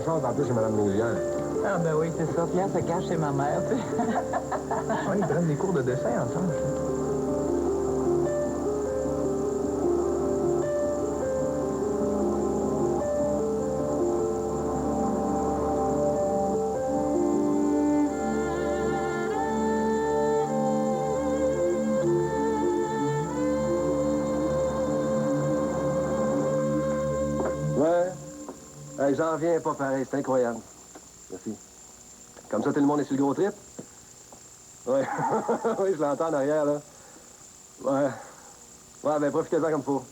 chance d'entrer chez Mme Louvière. Ah ben oui, c'est ça. Pierre se cache chez ma mère, tu sais. Oui, ils prennent des cours de dessin ensemble. Hey, j'en reviens pas pareil, c'est incroyable. Merci. Comme ça, tout le monde est sur le gros trip? Oui. Oui, je l'entends en arrière, là. Ouais. Ouais, ben profitez-en comme faut.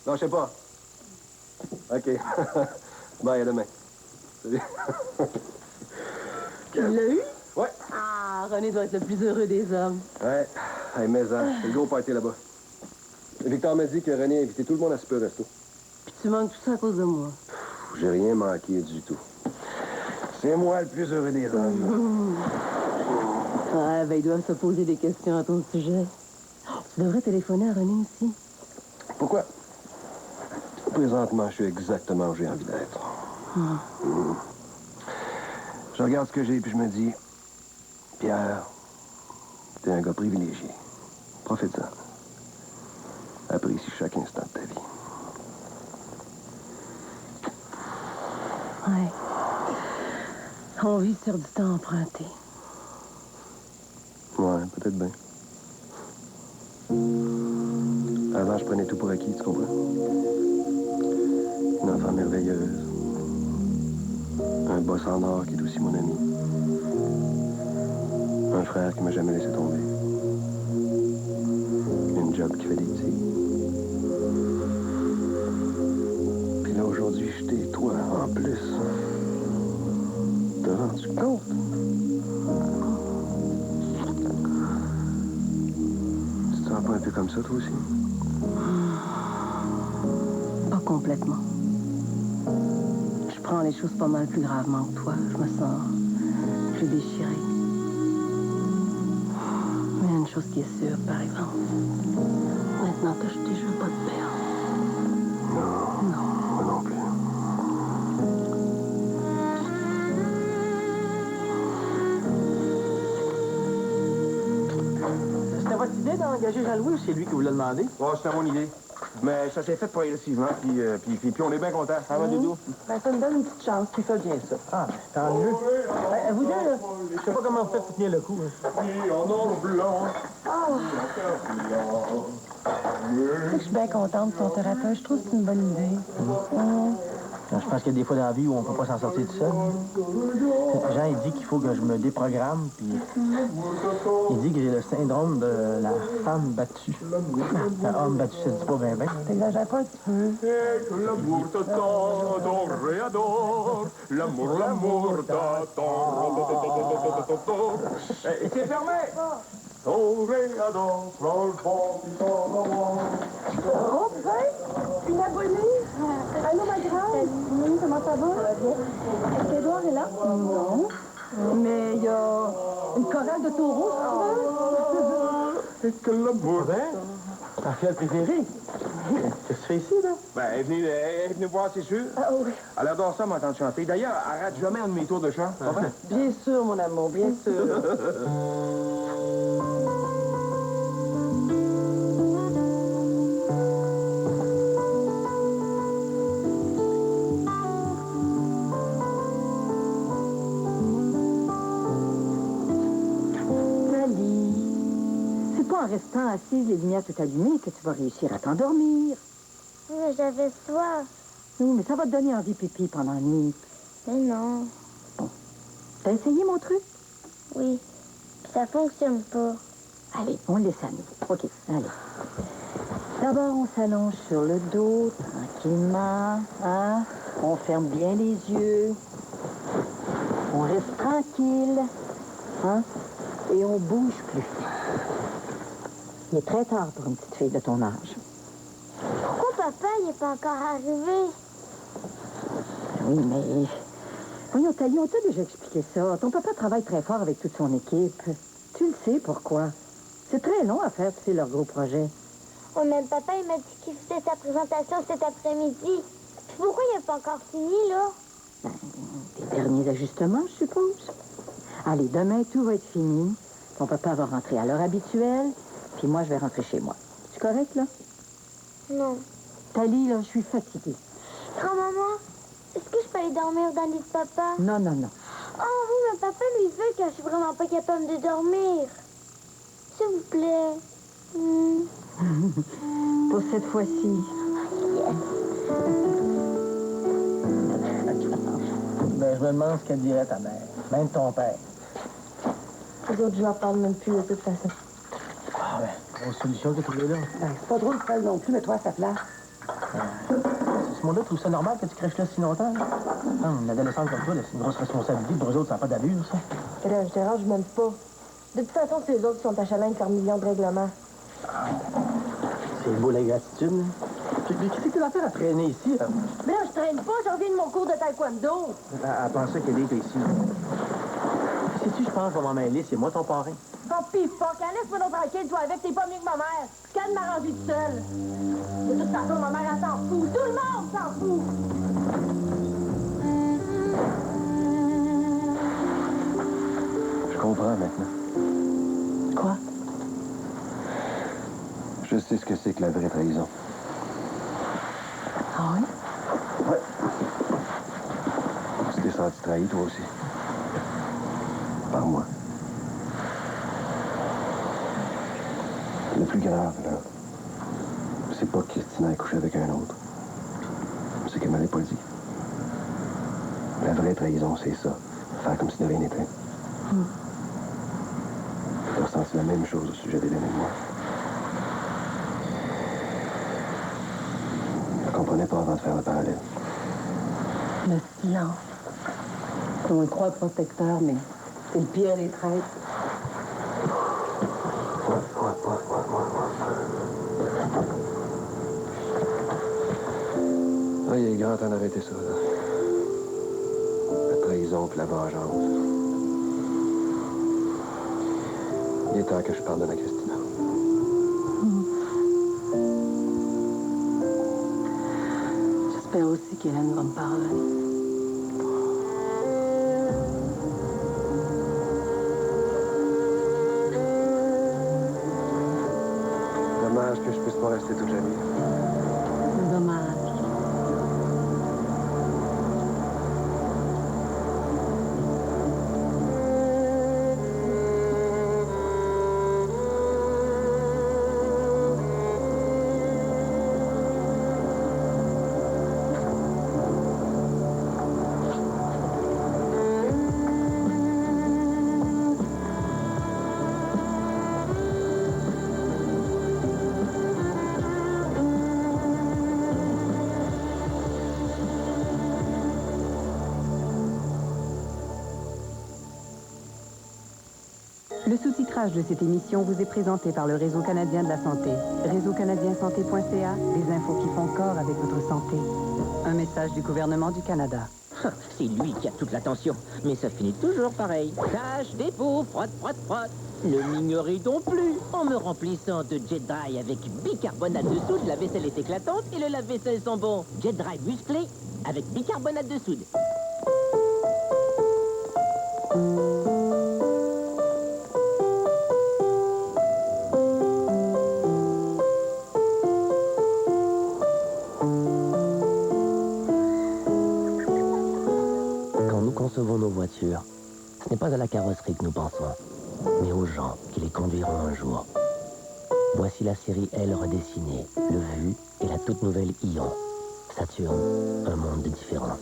Non, je sais pas. OK. Bye, à demain. Salut. Tu l'as eu? Ouais. Ah, René doit être le plus heureux des hommes. Ouais. Hey, mais c'est le gros party là-bas. Victor m'a dit que René a invité tout le monde à souper au resto. Puis tu manques tout ça à cause de moi. J'ai rien manqué du tout. C'est moi le plus heureux des hommes. Ouais, ben ils doivent se poser des questions à ton sujet. Tu devrais téléphoner à René aussi. Pourquoi? Présentement, je suis exactement où j'ai envie d'être. Je regarde ce que j'ai puis je me dis, Pierre, t'es un gars privilégié. Profite-en. Apprécie chaque instant de ta vie. Ouais. On vit sur du temps emprunté. Ouais, peut-être bien. Avant, je prenais tout pour acquis, tu comprends? Une enfant merveilleuse. Un boss en or qui est aussi mon ami. Un frère qui m'a jamais laissé tomber. Une job qui fait des petits. Puis là, aujourd'hui, je t'ai, toi, en plus. T'as rendu compte? Tu te sens pas un peu comme ça, toi aussi? Pas complètement. Je prends les choses pas mal plus gravement que toi. Je me sens plus déchirée. Mais il y a une chose qui est sûre, par exemple. Maintenant que je t'ai joué pas de perle. Non, moi non plus. C'était votre idée d'engager Jean-Louis ou c'est lui qui vous l'a demandé? Bon, c'était mon idée. Mais ça s'est fait progressivement, puis on est bien contents. Ça va, Doudou? Ben, ça me donne une petite chance, qui fait bien ça. Ah, tant mieux. Ben, vous deux, là, je sais pas comment vous faites pour tenir le coup. Hein. En or blanc. Je suis bien contente de ton thérapeute. Je trouve que c'est une bonne idée. Je pense qu'il y a des fois dans la vie où on peut pas s'en sortir tout seul. Jean, il dit qu'il faut que je me déprogramme, puis il dit que j'ai le syndrome de la femme battue. Un homme battu, ça se dit pas bien, bien. T'exagères pas un petit peu. Et que l'amour t'attend, adore et adore. L'amour t'attend. C'est fermé. Adore et adore, Oh, ouais, une abonnée. Allô, ma grande? Oui, comment ça va? Ça va bien. Est-ce qu'Edouard est là? Non. Mais il y a une chorale de taureaux, ça Et que l'amour... Ta fiole préférée? Qu'est-ce que tu fais ici, là? Ben, elle est venue voir, c'est sûr. Ah oui. Elle adore ça, m'entendre chanter. D'ailleurs, elle rate jamais un de mes tours de chant. Pas vrai? Bien sûr, mon amour, bien sûr. En restant assise, les lumières tout allumées, que tu vas réussir à t'endormir. Mais j'avais soif. Oui, mais ça va te donner envie pipi pendant la nuit. Mais non. Bon. T'as essayé mon truc? Oui. Puis ça fonctionne pas. Allez, on le laisse à nous. OK, allez. D'abord, on s'allonge sur le dos, tranquillement. Hein? On ferme bien les yeux. On reste tranquille. Hein? Et on bouge plus. Il est très tard pour une petite fille de ton âge. Pourquoi papa, il n'est pas encore arrivé? Oui, mais... Voyons, Thalie, on t'a déjà expliqué ça. Ton papa travaille très fort avec toute son équipe. Tu le sais pourquoi. C'est très long à faire, tu sais, leur gros projet. Oh, même papa, il m'a dit qu'il faisait sa présentation cet après-midi. Puis pourquoi il n'a pas encore fini, là? Ben, derniers ajustements, je suppose. Allez, demain, tout va être fini. Ton papa va rentrer à l'heure habituelle, puis moi, je vais rentrer chez moi. C'est correct, là? Non. Tali, là, je suis fatiguée. Grand-maman, est-ce que je peux aller dormir dans le lit de papa? Non, non, non. Oh oui, mais papa lui veut que je suis vraiment pas capable de dormir. S'il vous plaît. Pour cette fois-ci. Ben, je me demande ce qu'elle dirait ta mère. Même ton père. Les autres, je leur parle même plus de toute façon. Ah ben, grosse solution que tu trouves là. Ben, c'est pas drôle, Fred, non plus, mais toi, à sa place. Ce monde-là trouve ça normal que tu crèches là si longtemps. Ah, une adolescente comme toi, là, c'est une grosse responsabilité. Pour eux autres, ça n'a pas d'allure, ça. Et là, je dérange même pas. De toute façon, c'est eux autres qui sont à challenge par millions de règlements. C'est beau, la gratitude, là. Qu'est-ce que t'es en train à traîner ici, là? Mais là, je traîne pas, je reviens de mon cours de taekwondo. Elle pensait qu'elle était ici. Sais-tu, je pense qu'on va m'en mêler, c'est moi ton parrain. Oh, pis fuck, laisse-moi donc tranquille, toi avec, t'es pas mieux que ma mère. Je calme m'arranger toute seule. De toute façon, ma mère, elle s'en fout. Tout le monde s'en fout. Je comprends maintenant. Quoi? Je sais ce que c'est que la vraie trahison. Ah oui? Ouais. Tu t'es senti trahi, toi aussi. Par moi. Le plus grave, là, c'est pas que Christina est couchée avec un autre. C'est qu'elle m'avait pas dit. La vraie trahison, c'est ça. Faire comme si de rien n'était. J'ai ressenti la même chose au sujet d'Hélène et moi. Je comprenais pas avant de faire le parallèle. Le silence. On le croit protecteur, mais c'est le pire des traîtres. Ah, il est grand temps d'arrêter ça, là. La trahison puis la vengeance. Il est temps que je pardonne à Christina. J'espère aussi qu'Hélène va me pardonner. Dommage que je puisse pas rester toute la nuit. Dommage. Le sous-titrage de cette émission vous est présenté par le Réseau canadien de la santé. réseaucanadiensanté.ca, des infos qui font corps avec votre santé. Un message du gouvernement du Canada. C'est lui qui a toute l'attention, mais ça finit toujours pareil. Tâche, dépôt, frotte, frotte, frotte. Ne m'ignorez donc plus. En me remplissant de Jet Dry avec bicarbonate de soude, la vaisselle est éclatante et le lave-vaisselle sent bon. Jet Dry musclé avec bicarbonate de soude. Quand nous concevons nos voitures, ce n'est pas à la carrosserie que nous pensons, mais aux gens qui les conduiront un jour. Voici la série L redessinée, le Vu et la toute nouvelle Ion. Saturne, un monde de différence.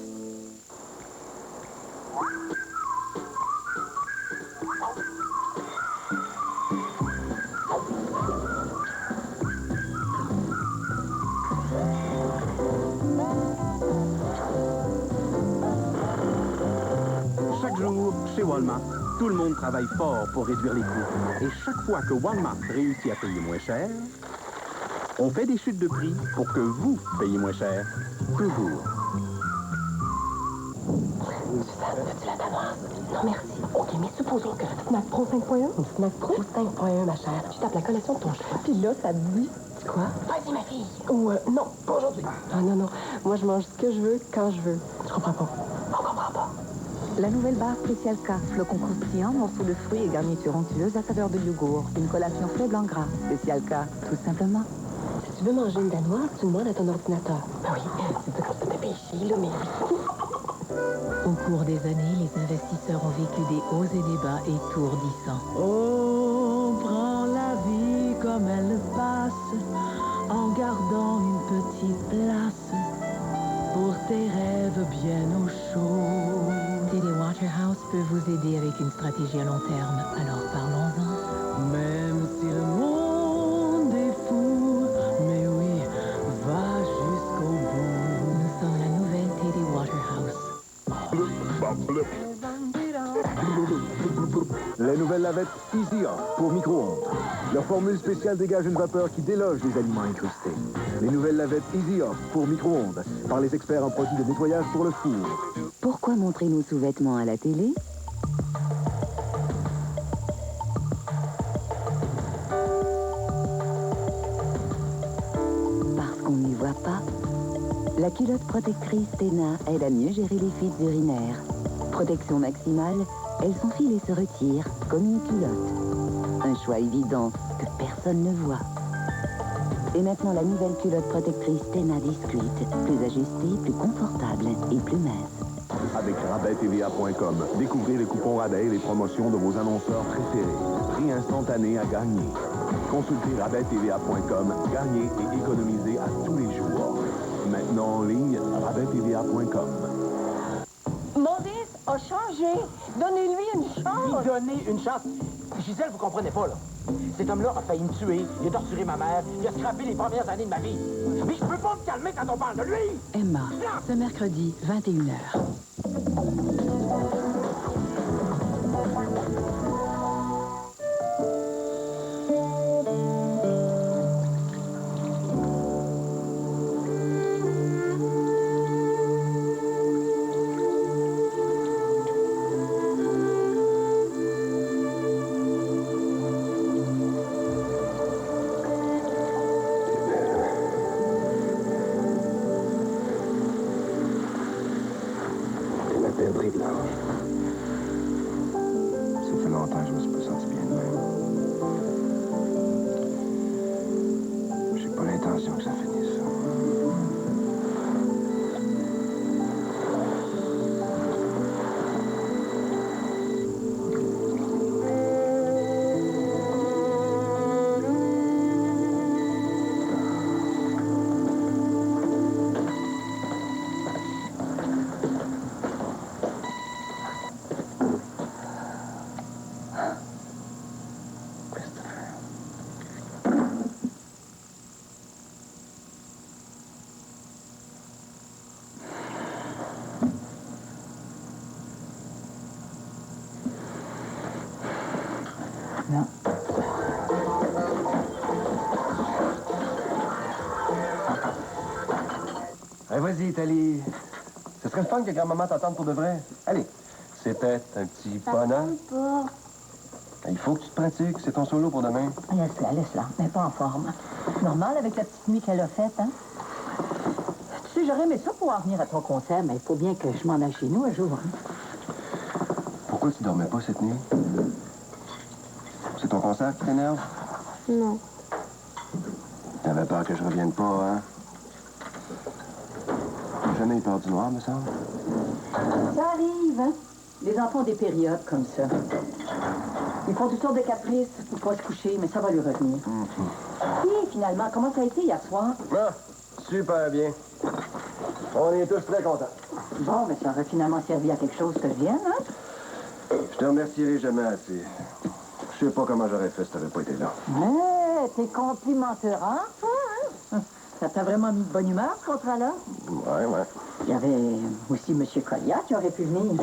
Chaque jour, chez Walmart, tout le monde travaille fort pour réduire les coûts. Et chaque fois que Walmart réussit à payer moins cher, on fait des chutes de prix pour que vous payiez moins cher. Toujours. Suzanne, veux-tu la danoise? Non, merci. OK, mais supposons que Snack Pro 5.1 ou Snack Pro 5.1, ma chère. Tu tapes la collection de ton choix. Puis là, ça te dit... C'est quoi? Vas-y, ma fille. Ou non, pas aujourd'hui. Ah non, non. Moi, je mange ce que je veux, quand je veux. Je comprends pas. On comprend pas. La nouvelle barre spéciale K, flocons croustillants, morceaux de fruits et garniture onctueuse à saveur de yogourt. Une collation faible en gras. Spéciale K, tout simplement. Si tu veux manger une danoise, tu demandes à ton ordinateur. Ah oui, c'est comme ça, t'as péché, là, mais oui. Au cours des années, les investisseurs ont vécu des hauts et des bas étourdissants. Oh, prends la vie comme elle passe, en gardant une petite place pour tes rêves bien au chaud. TD Waterhouse peut vous aider avec une stratégie à long terme. Alors parlons-en. Même si le monde est fou, mais oui, va jusqu'au bout. Nous sommes la nouvelle TD Waterhouse. Les nouvelles lavettes Easy Off pour micro-ondes. Leur formule spéciale dégage une vapeur qui déloge les aliments incrustés. Les nouvelles lavettes Easy Off pour micro-ondes par les experts en produits de nettoyage pour le four. Pourquoi montrer nos sous-vêtements à la télé? Parce qu'on n'y voit pas. La culotte protectrice Tena aide à mieux gérer les fuites urinaires. Protection maximale, elle s'enfile et se retire comme une culotte. Un choix évident que personne ne voit. Et maintenant la nouvelle culotte protectrice Tena Discrete, plus ajustée, plus confortable et plus mince. Avec rabattva.com, découvrez les coupons rabais et les promotions de vos annonceurs préférés. Prix instantané à gagner. Consultez rabattva.com, gagnez et économisez à tous les jours. Maintenant en ligne, rabattva.com. Maurice a changé. Donnez-lui une chance. Lui donner une chance. Gisèle, vous comprenez pas, là. Cet homme-là a failli me tuer, il a torturé ma mère, il a scrappé les premières années de ma vie. Mais je peux pas me calmer quand on parle de lui! Emma, ce mercredi, 21h. Ça fait longtemps que je me suis pas senti bien de même. J'ai pas l'intention que ça finisse. Non. Allez, vas-y, Thalie. Ce serait le fun que grand-maman t'entende pour de vrai. Allez. C'était un petit bonheur. Pas. Il faut que tu te pratiques. C'est ton solo pour demain. Laisse-la, laisse-la. Elle n'est pas en forme. Normal avec la petite nuit qu'elle a faite, hein? Tu sais, j'aurais aimé ça pouvoir venir à ton concert, mais il faut bien que je m'en aille chez nous un jour. Hein? Pourquoi tu dormais pas cette nuit? C'est ton concert qui t'énerve? Non. T'avais peur que je revienne pas, hein? J'ai jamais eu peur du noir, me semble. Ça arrive, hein? Les enfants ont des périodes comme ça. Ils font toutes sortes de caprices pour pas se coucher, mais ça va lui revenir. Et finalement, comment ça a été hier soir? Ah, super bien. On est tous très contents. Bon, mais ça aurait finalement servi à quelque chose que je vienne, hein? Je te remercierai jamais assez. Je sais pas comment j'aurais fait si t'avais pas été là. Ouais, t'es complimenteur, hein, toi, hein? Ça t'a vraiment mis de bonne humeur, ce contrat-là? Ouais, ouais. Il y avait aussi M. Colliat qui aurait pu venir.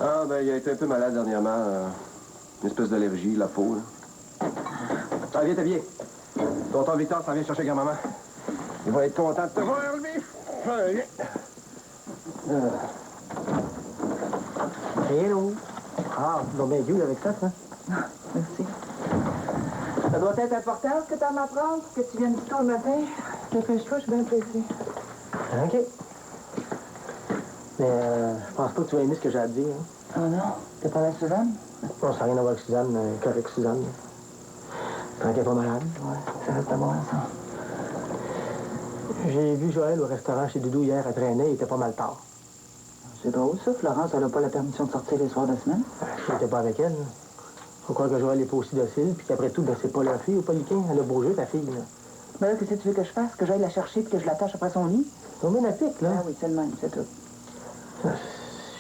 Ah, ben, il a été un peu malade dernièrement. Une espèce d'allergie, la peau, là. Ah, viens, t'habiller. Tonton Victor s'en vient chercher grand-maman. Il va être content de te voir, lui. Hello. Ah, tu vas bien Dieu avec ça, ça? Merci. Ça doit être important ce que tu as à m'apprendre, que tu viennes du tôt le matin. Dépêche-toi, je suis bien pressée. OK. Mais je pense pas que tu vas aimer ce que j'ai à te dire. Hein. Oh non? T'es pas la Suzanne? Non, ça n'a rien à voir avec Suzanne. Correct, Suzanne. Tant qu'elle est pas malade. Ouais, ça reste à voir, ça. J'ai vu Joël au restaurant chez Doudou hier, elle traînait, il était pas mal tard. C'est drôle, ça. Florence, elle a pas la permission de sortir les soirs de semaine. Je n'étais pas avec elle. Faut croire que Joël n'est pas aussi docile, puis qu'après tout, ben, c'est pas la fille ou pas Liquin. Elle a beau jeu, ta fille. Là. Mais là, qu'est-ce que tu veux que je fasse? Que j'aille la chercher puis que je l'attache après son lit? C'est bien pique, là. Ah oui, c'est le même, c'est tout. Je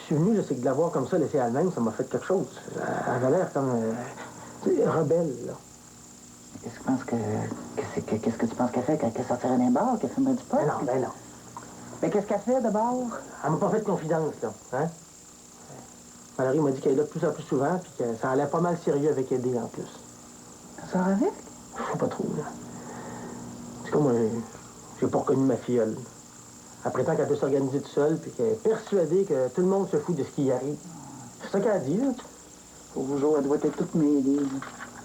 suis venu, là, c'est que de la voir comme ça, laissée à elle-même, ça m'a fait quelque chose. Elle avait l'air comme... rebelle, là. Qu'est-ce que tu penses qu'est-ce que tu penses qu'elle fait? Qu'elle sortirait d'un bar? Qu'elle fumerait du pot? Ben non. Mais qu'est-ce qu'elle fait, d'abord? Elle m'a pas fait de confidence, là. Hein? Valérie m'a dit qu'elle est là de plus en plus souvent, puis que ça allait pas mal sérieux avec Eddie, en plus. Ça sort avec? Je sais pas trop, là. C'est comme moi, j'ai pas reconnu ma filleule. Elle prétend qu'elle peut s'organiser toute seule, puis qu'elle est persuadée que tout le monde se fout de ce qui y arrive. C'est ça qu'elle a dit, là. Pauvre jour, elle doit être toute mêlée.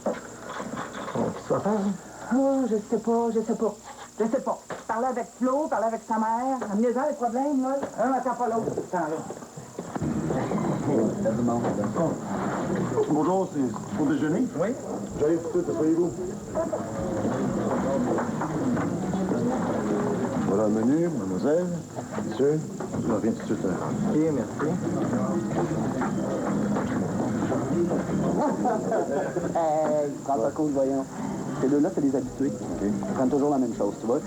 Qu'est-ce que tu vas faire, hein? Oh, je sais pas. Parler avec Flo, parler avec sa mère. Amenez-en les problèmes, là. Un attend pas l'autre, tout ce temps-là. Bonjour, c'est pour déjeuner? Oui. J'arrive tout de suite, asseyez-vous. Voilà le menu, mademoiselle, monsieur. Je reviens tout de suite. Bien, merci. Prends pas cool, voyons. Ces deux-là, c'est des habitués. Ils prennent toujours la même chose, tu vois.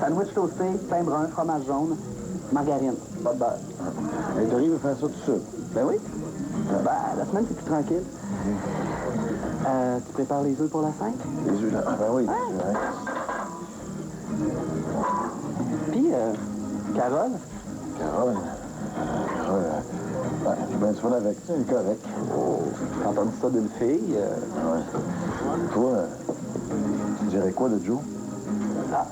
Sandwich toasté, pain brun, fromage jaune, margarine, pas de beurre. Et t'arrives à faire ça tout seul? Ben oui. Ben, la semaine, c'est plus tranquille. Tu prépares les œufs pour la fête? Les œufs, là. Ah ben oui, les œufs, hein. Puis, Carole? Carole, j'ai bien du fun avec, elle est correcte. Oh, j'ai entendu ça d'une fille. Ouais. Toi, tu dirais quoi de Joe? Ah,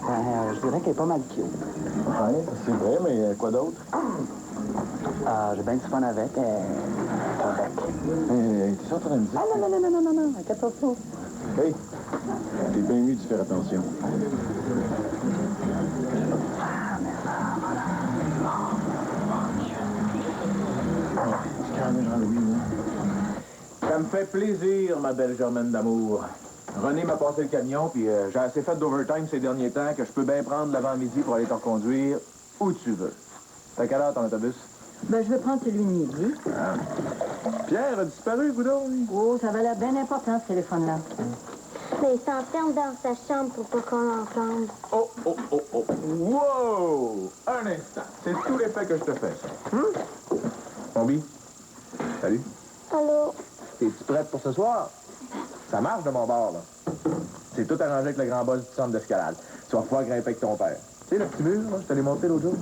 je dirais qu'elle est pas mal cute. Ouais, c'est vrai, mais quoi d'autre? Ah, j'ai bien du fun avec. Correct. T'es en train de me dire? Ah, non, inquiète pas. Hey, t'es bien mieux de faire attention. Ça me fait plaisir, ma belle Germaine d'amour. René m'a passé le camion, puis j'ai assez fait d'overtime ces derniers temps que je peux bien prendre l'avant-midi pour aller te reconduire où tu veux. T'as quelle heure ton autobus? Ben, je vais prendre celui de midi. Ah. Pierre a disparu, Boudon. Oh, ça va l'air bien important, ce téléphone-là. Mais il s'enferme dans sa chambre pour pas qu'on l'entende. Oh. Wow! Un instant. C'est tout l'effet que je te fais, ça. Combi? Salut. Allô? T'es-tu prête pour ce soir? Ça marche de mon bord, là. C'est tout arrangé avec le grand boss du centre d'escalade. Tu vas pouvoir grimper avec ton père. Tu sais, le petit mur, là, je te l'ai montré l'autre jour?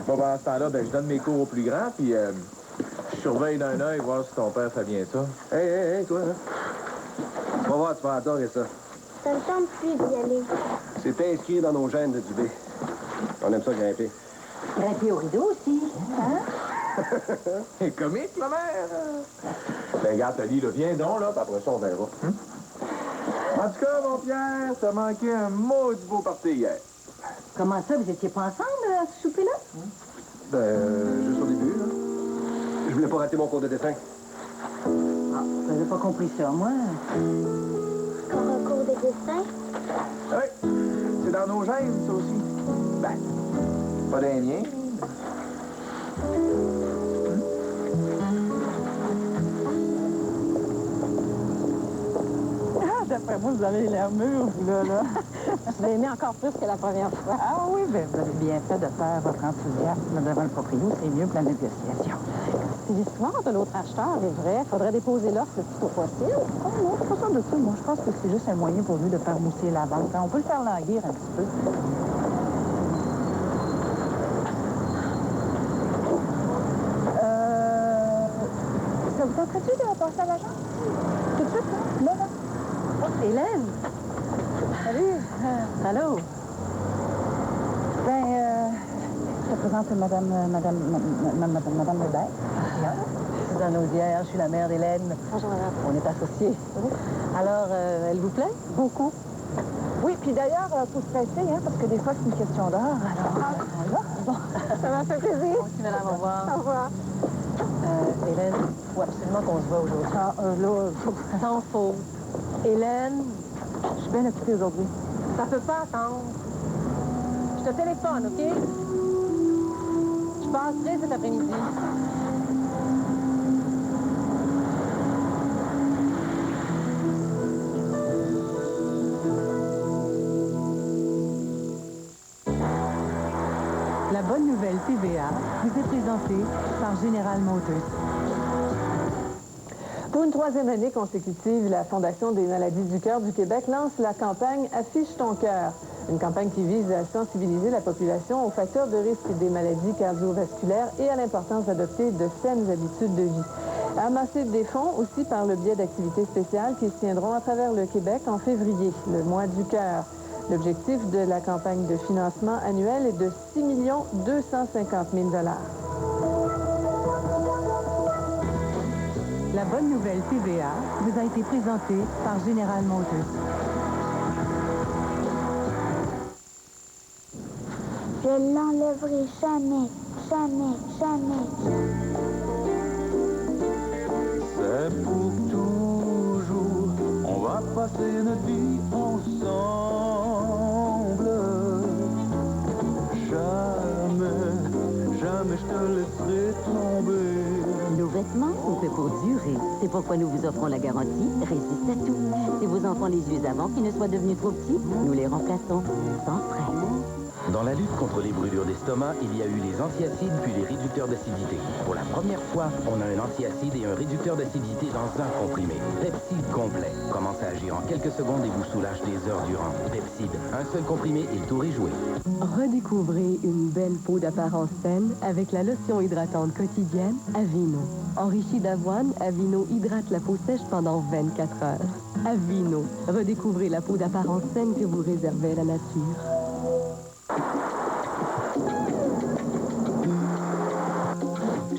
Bon, pendant ce temps-là, ben, je donne mes cours au plus grand, puis je surveille d'un œil voir si ton père fait bien ça. Hey, toi, là. Tu vas voir, tu vas adorer ça. Ça me tente plus d'y aller. C'est inscrit dans nos gènes de Dubé. On aime ça grimper. Grimper au rideau aussi, hein? C'est comique, ma mère. Ben, regarde, Tony, là, viens donc, là, puis après ça, on verra. En tout cas, mon Pierre, t'as manqué un maudit beau party hier. Comment ça, vous étiez pas ensemble à ce souper-là? Ben, juste au début, là. Je voulais pas rater mon cours de dessin. Ah, j'avais pas compris ça, moi. Encore un cours de dessin? Oui, c'est dans nos gènes, ça aussi. Ben, pas des miens. D'après moi, vous avez l'air mûr, vous, là. Je l'ai aimé encore plus que la première fois. Ah oui, bien, vous avez bien fait de faire votre enthousiasme devant le proprio. C'est mieux que la négociation. Si l'histoire de l'autre acheteur est vraie, il faudrait déposer l'offre le plus tôt possible. Oh non, c'est pas ça de tout. Moi, je pense que c'est juste un moyen pour lui de faire mousser la vente. On peut le faire languir un petit peu. Ça vous tenterait-tu de passer à l'agence? Tout de suite, hein? Là. Hélène! Salut! Allô? Ben, je te présente Madame Lebert. Suzanne Audière, je suis la mère d'Hélène. Bonjour, madame. On est associés. Alors, elle vous plaît? Beaucoup. Oui, puis d'ailleurs, faut se presser, hein, parce que des fois, c'est une question d'heure. Alors, voilà. Bon. Ça m'a fait plaisir. Merci, madame. Au revoir. Au revoir. Hélène, il faut absolument qu'on se voit aujourd'hui. Ah, là, sans faute. Hélène, je suis bien occupée aujourd'hui. Ça peut pas attendre. Je te téléphone, OK? Je passerai cet après-midi. La bonne nouvelle TVA vous est présentée par General Motors. Pour une troisième année consécutive, la Fondation des maladies du cœur du Québec lance la campagne Affiche ton cœur. Une campagne qui vise à sensibiliser la population aux facteurs de risque des maladies cardiovasculaires et à l'importance d'adopter de saines habitudes de vie. Amasser des fonds aussi par le biais d'activités spéciales qui se tiendront à travers le Québec en février, le mois du cœur. L'objectif de la campagne de financement annuel est de 6 250 000 $. La bonne nouvelle TVA vous a été présentée par General Motors. Je l'enlèverai jamais, jamais, jamais. C'est pour toujours, on va passer notre vie ensemble. Jamais, jamais je te laisserai tomber. Nos vêtements sont faits pour durer. C'est pourquoi nous vous offrons la garantie résiste à tout. Si vos enfants les usent avant qu'ils ne soient devenus trop petits, nous les remplaçons sans frais. Dans la lutte contre les brûlures d'estomac, il y a eu les antiacides puis les réducteurs d'acidité. Pour la première fois, on a un antiacide et un réducteur d'acidité dans un comprimé. Pepcid complet commence à agir en quelques secondes et vous soulage des heures durant. Pepcid, un seul comprimé et le tour est joué. Redécouvrez une belle peau d'apparence saine avec la lotion hydratante quotidienne Aveeno. Enrichie d'avoine, Aveeno hydrate la peau sèche pendant 24 heures. Aveeno, redécouvrez la peau d'apparence saine que vous réservait la nature.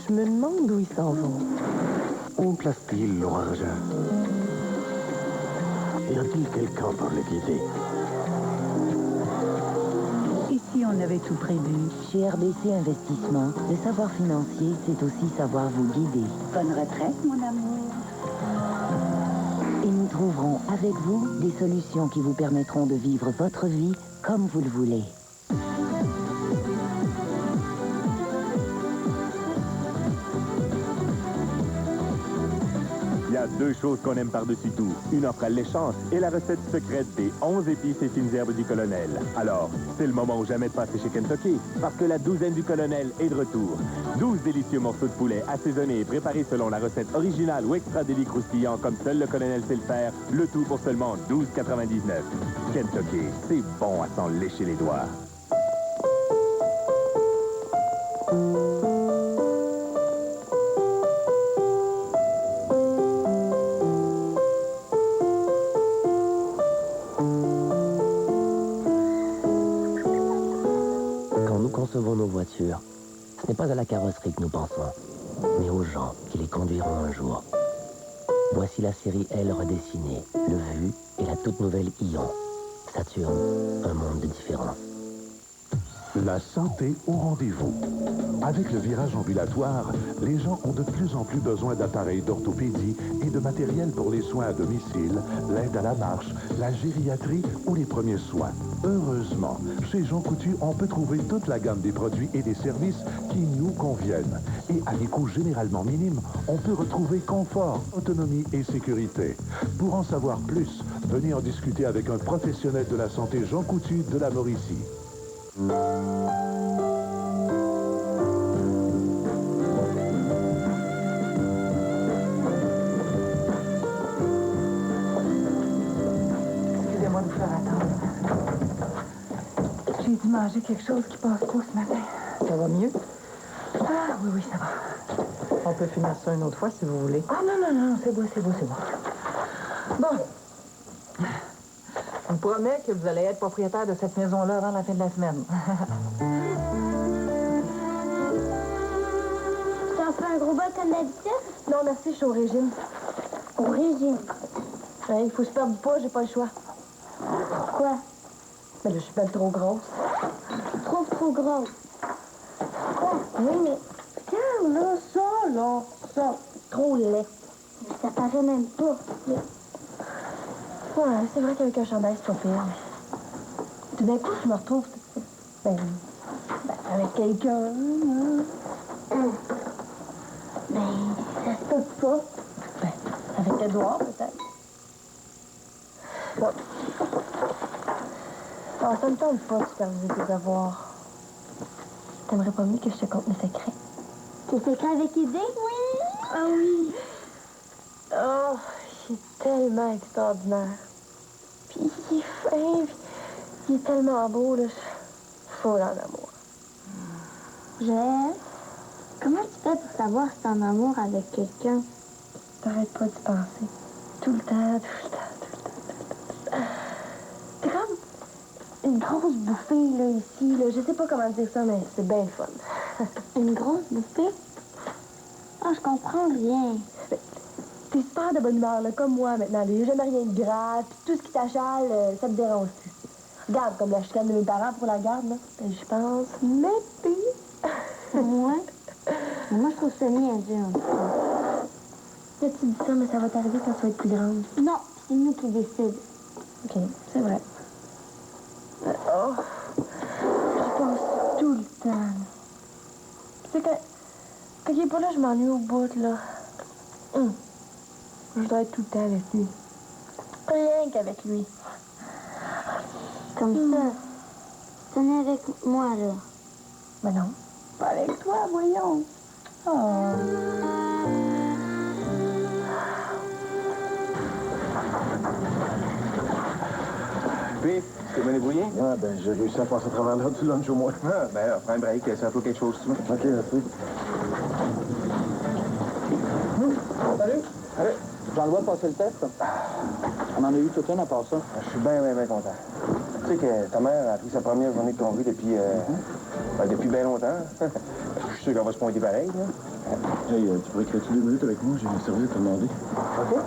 Je me demande où ils s'en vont. Où place-t-il l'orage? Y a-t-il quelqu'un pour le guider? Et si on avait tout prévu? Chez RBC Investissement, le savoir financier, c'est aussi savoir vous guider. Bonne retraite, mon amour. Et nous trouverons avec vous des solutions qui vous permettront de vivre votre vie comme vous le voulez. Il y a deux choses qu'on aime par-dessus tout. Une offre alléchante et la recette secrète des 11 épices et fines herbes du colonel. Alors, c'est le moment ou jamais de passer chez Kentucky, parce que la douzaine du colonel est de retour. 12 délicieux morceaux de poulet assaisonnés et préparés selon la recette originale ou extra délit croustillant comme seul le colonel sait le faire, le tout pour seulement $12,99. Kentucky, c'est bon à s'en lécher les doigts. Concevons nos voitures, ce n'est pas à la carrosserie que nous pensons, mais aux gens qui les conduiront un jour. Voici la série L redessinée, le Vu et la toute nouvelle Ion. Saturne, un monde de différence. La santé au rendez-vous. Avec le virage ambulatoire, les gens ont de plus en plus besoin d'appareils d'orthopédie et de matériel pour les soins à domicile, l'aide à la marche, la gériatrie ou les premiers soins. Heureusement, chez Jean Coutu, on peut trouver toute la gamme des produits et des services qui nous conviennent. Et à des coûts généralement minimes, on peut retrouver confort, autonomie et sécurité. Pour en savoir plus, venez en discuter avec un professionnel de la santé Jean Coutu de la Mauricie. Excusez-moi de vous faire attendre. J'ai dû manger quelque chose qui passe pas ce matin. Ça va mieux? Ah, oui, oui, ça va. On peut finir ça une autre fois, si vous voulez. Ah, non, non, non, c'est beau, c'est beau, c'est beau. Bon. Je vous promets que vous allez être propriétaire de cette maison-là avant la fin de la semaine. Tu en fais un gros bol comme d'habitude? Non, merci, je suis au régime. Au régime? Ouais, il faut que je perde du poids, j'ai pas le choix. Pourquoi? Mais là, je suis pas trop grosse. Trop grosse. Quoi? Oui, mais... Regarde, là, ça. Trop laid. Ça paraît même pas. Mais... Ouais, c'est vrai qu'avec un chandail, c'est pas pire. Tout d'un coup, je me retrouve... avec quelqu'un. Ça se peut pas. Avec Edouard, peut-être. Bon. Ah, ça me tente pas de superviser tes avoirs. T'aimerais pas mieux que je te conte mes secrets? Tes secrets avec Idée? Oui. Ah oui. Oh, il est tellement extraordinaire. Puis il est fin, puis il est tellement beau, là. Je suis folle en amour. Jess, comment tu fais pour savoir si t'es en amour avec quelqu'un? T'arrêtes pas d'y penser. Tout le temps. T'es comme une grosse bouffée, là, ici, là. Je sais pas comment dire ça, mais c'est bien le fun. Une grosse bouffée? Ah, je comprends rien. T'es super de bonne humeur, là, comme moi, maintenant. Il n'y a jamais rien de grave, puis tout ce qui t'achale, ça te dérange plus. Regarde, comme la chicane de mes parents pour la garde, là. Ben, je pense, mais pire. Ouais. Mais moi, je trouve ça niaiseux. Là, tu dis ça, mais ça va t'arriver quand tu vas être plus grande. Non, c'est nous qui décide. OK, c'est vrai. Oh, je pense tout le temps. Tu sais, quand il est pas là, je m'ennuie au bout, là. Je dois être tout le temps avec lui. Rien qu'avec lui. Comme ça. Tenez avec moi, là. Ben non. Pas avec toi, voyons. Oh. Puis, tu t'es bien débrouillé? Ah, ben, j'ai réussi à passer à travers l'heure du lunch au moins. Ah, ben, prends un break, ça toi quelque chose, tu veux? OK, merci. Salut. Allez. J'en dois passer le test. On en a eu toute une à part ça. Je suis bien content. Tu sais que ta mère a pris sa première journée de congé depuis bien longtemps. Je suis sûr qu'on va se pointer pareil, là. Hey, tu pourrais créer 2 minutes avec moi? J'ai un service à te demander. OK.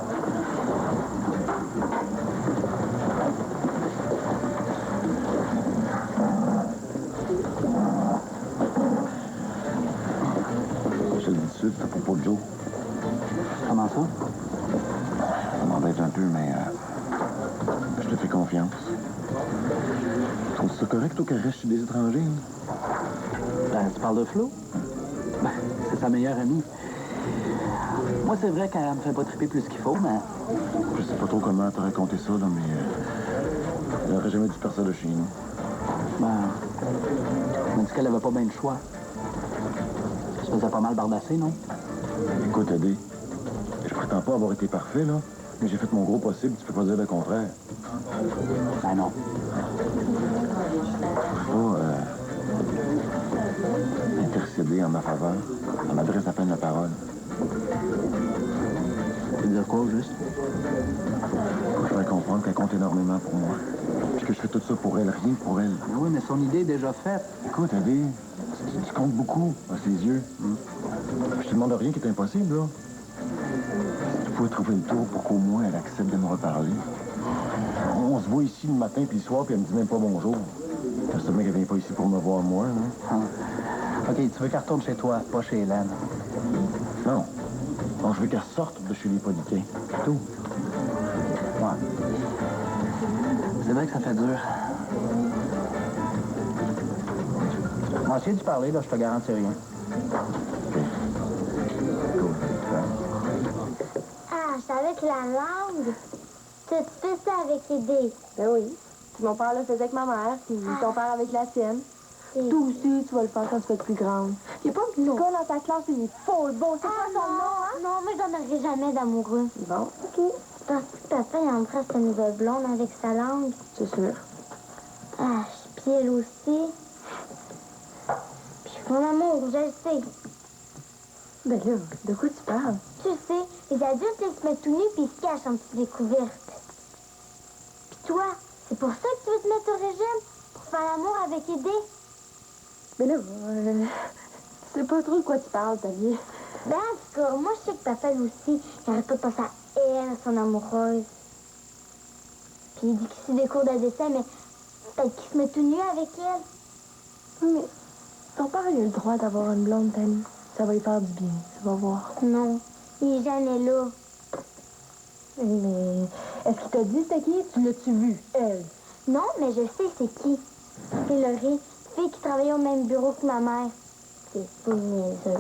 Je te le dis tout de suite, c'est à propos de Joe. Comment ça? Ça m'embête un peu, mais je te fais confiance. Trouves-tu ça correct, toi, qu'elle reste chez des étrangers? Hein? Ben, tu parles de Flo? Ben, c'est sa meilleure amie. Moi, c'est vrai qu'elle me fait pas triper plus qu'il faut, mais... Je sais pas trop comment te raconter ça, là, mais elle aurait jamais dû faire ça de chez nous. Ben, elle m'a dit qu'elle avait pas bien le choix. Ça se faisait pas mal bardasser, non? Écoute, Adé, je prétends pas avoir été parfait, là, mais j'ai fait mon gros possible, tu peux pas dire le contraire. Ben non. Faut pas intercéder en ma faveur. Ça m'adresse à peine la parole. Tu veux dire quoi, au juste? Faut que je fasse comprendre qu'elle compte énormément pour moi. Puis que je fais tout ça pour elle, rien que pour elle. Ben oui, mais son idée est déjà faite. Écoute, Adé, tu comptes beaucoup à ses yeux. Je te demande rien qui est impossible, là. Tu pouvais trouver le tour pour qu'au moins elle accepte de me reparler. On se voit ici le matin puis le soir, puis elle me dit même pas bonjour. J'espère qu'elle vient pas ici pour me voir moi, non? OK, tu veux qu'elle retourne chez toi, pas chez Hélène. Non. Non, je veux qu'elle sorte de chez les Poliquins. C'est tout. Ouais. C'est vrai que ça fait dur. On va essayer de parler, là, je te garantis rien. Ah, je savais que la langue, tu fais ça avec Idée. Ben oui. Puis mon père le faisait avec ma mère, puis ton père avec la sienne. Toi aussi, tu vas le faire quand tu vas être plus grande. Il n'y a pas un petit gars dans ta classe, il est faux beau. C'est pas son nom, hein? Non, mais j'en aurai jamais d'amoureux. Bon, OK. Parce que papa, il embrasse sa nouvelle blonde avec sa langue. C'est sûr. Ah, puis elle aussi. Puis mon amour, je le sais. Ben là, de quoi tu parles? Tu sais, les adultes, ils se mettent tout nus puis ils se cachent en petite découverte. Puis toi, c'est pour ça que tu veux te mettre au régime? Pour faire l'amour avec Idée? Mais là, je sais pas trop de quoi tu parles, ta vie. Ben, en tout cas, moi, je sais que papa, lui aussi, il arrête pas de penser à elle, son amoureuse. Puis il dit qu'il suit des cours de dessin, mais Peut-être qu'il se met tout nu avec elle. Oui, mais ton père, il a le droit d'avoir une blonde, Tani. Ça va lui faire du bien, tu vas voir. Non, il est jamais là. Oui, mais est-ce qu'il t'a dit c'était qui? Tu l'as-tu vu, elle? Non, mais je sais c'est qui. C'est Laurie, fille qui travaille au même bureau que ma mère. C'est pas niaiseux.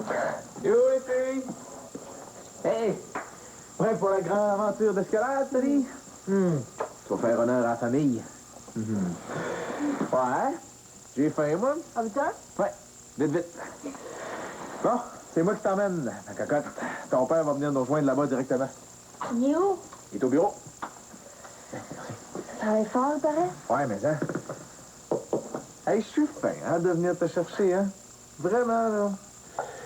Yo, les filles! Hey! Prêt pour la grande aventure d'escalade, t'as dit? Tu vas faire honneur à la famille. Ouais? J'ai faim, moi. Ah, putain? Ouais, vite, vite. Bon, c'est moi qui t'emmène, ma cocotte. Ton père va venir nous rejoindre là-bas directement. Il est où? Il est au bureau. Ça travaille fort, pareil? Ouais, mais hein. Hey, je suis fin, hein, de venir te chercher, hein. Vraiment, là.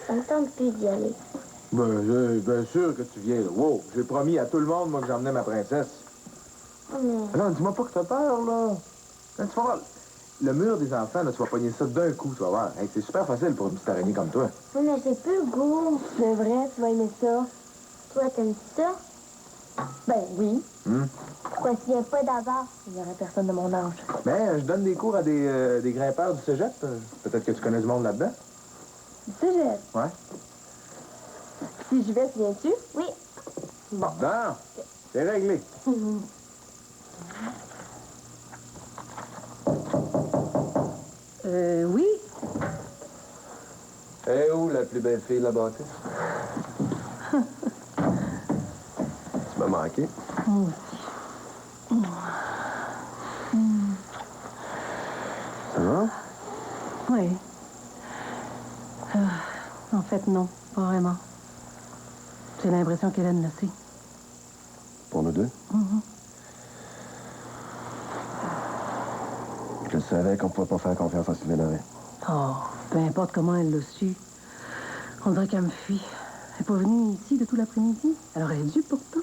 Ça me tente plus d'y aller. Bien sûr que tu viens, là. Wow, j'ai promis à tout le monde, moi, que j'emmenais ma princesse. Oh, mais... Non, dis-moi pas que t'as peur, là. Hein, tu vas voir, le mur des enfants, là, tu vas pogner ça d'un coup, tu vas voir. Hey, c'est super facile pour une petite araignée comme toi. Oui, mais j'ai plus le goût. C'est vrai, tu vas aimer ça. Toi, t'aimes ça? Ben oui. Pourquoi tu viens pas d'abord? Il n'y aurait personne de mon âge. Ben, je donne des cours à des grimpeurs du cégep. Peut-être que tu connais du monde là-dedans. Du cégep? Ouais. Si j'y vais, tu viens-tu? Oui. Bon. Non, c'est réglé. Oui. Eh où la plus belle fille de la bâtisse? Tu m'as manqué. Moi aussi. Ça va? Oui. En fait, non, pas vraiment. J'ai l'impression qu'Hélène le sait. Pour nous deux? Je savais qu'on ne pouvait pas faire confiance à Sylvain Doré. Oh, peu importe comment elle l'a su. On dirait qu'elle me fuit. Elle n'est pas venue ici de tout l'après-midi. Elle aurait dû pourtant.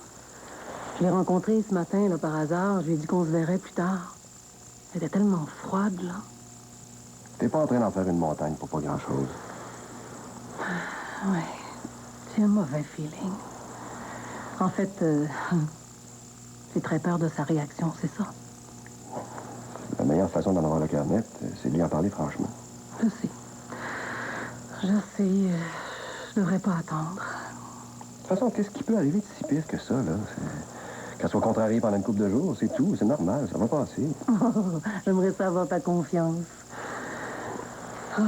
Je l'ai rencontrée ce matin, là, par hasard. Je lui ai dit qu'on se verrait plus tard. Elle était tellement froide, là. T'es pas en train d'en faire une montagne pour pas grand-chose. Ouais. J'ai un mauvais feeling. En fait, j'ai très peur de sa réaction, c'est ça. La meilleure façon d'en avoir le cœur net, c'est de lui en parler franchement. Je sais. Je sais. Je devrais pas attendre. De toute façon, qu'est-ce qui peut arriver de si pire que ça, là? Qu'elle soit contrariée pendant une couple de jours, c'est tout. C'est normal, ça va passer. Oh, j'aimerais savoir ta confiance. Oh,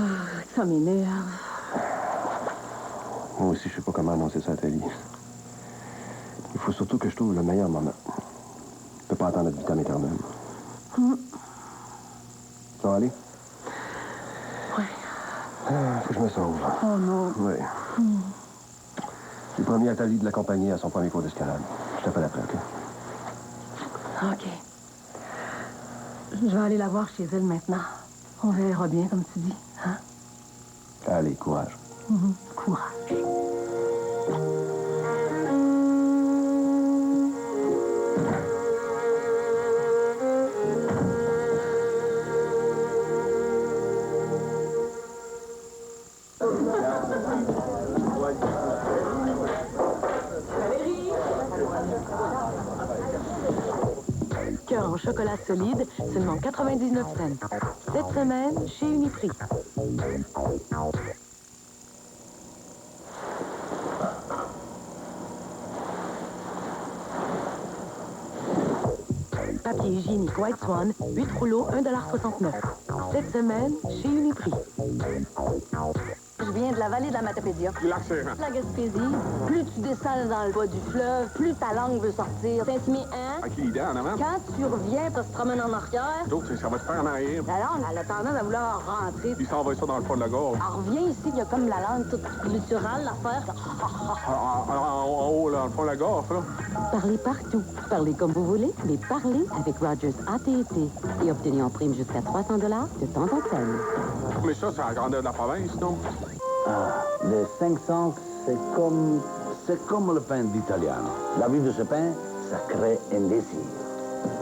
ça m'énerve. Moi aussi, je sais pas comment annoncer ça à Thalie. Il faut surtout que je trouve le meilleur moment. Je peux pas attendre notre vitam éternel. Ça va aller? Oui. Faut que je me sauve. Oh non. Oui. J'ai promis à Thalie de l'accompagner à son premier cours d'escalade. Je t'appelle après, OK? OK. Je vais aller la voir chez elle maintenant. On verra bien, comme tu dis. Hein? Allez, courage. Courage. Cœur en chocolat solide, seulement 99 cents. Cette semaine, chez Uniprix. Papier hygiénique White Swan, 8 rouleaux, 1,69 $. Cette semaine, chez Uniprix. Je viens de la vallée de la Matapédia. La Gaspésie, plus tu descends dans le bas du fleuve, plus ta langue veut sortir. Saint-Siméon, OK, l'idée en avant. quand tu reviens, tu te promènes en arrière, D'autres, ça va te faire en arrière. la langue, elle a tendance à vouloir rentrer. Puis ça envoie ça dans le fond de la gorge. Alors, reviens ici, il y a comme la langue toute gutturale, l'affaire. En haut, là, dans le fond de la gorge, là. Parlez partout. Parlez comme vous voulez, mais parlez avec Rogers AT&T et obtenez en prime jusqu'à 300 $ de temps d'antenne. Mais ça, c'est la grandeur de la province, non? Ah, les 500, c'est comme le pain d'Italiano. La vue de ce pain, ça crée un désir.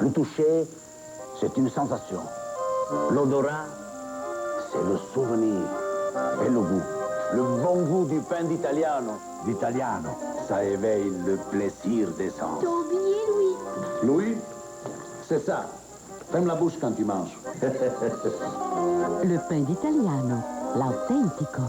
Le toucher, c'est une sensation. L'odorat, c'est le souvenir. Et le goût, le bon goût du pain d'Italiano. D'Italiano, ça éveille le plaisir des sens. T'as oublié, Louis? Louis, c'est ça. Ferme la bouche quand tu manges. Le pain d'Italiano, l'autentico.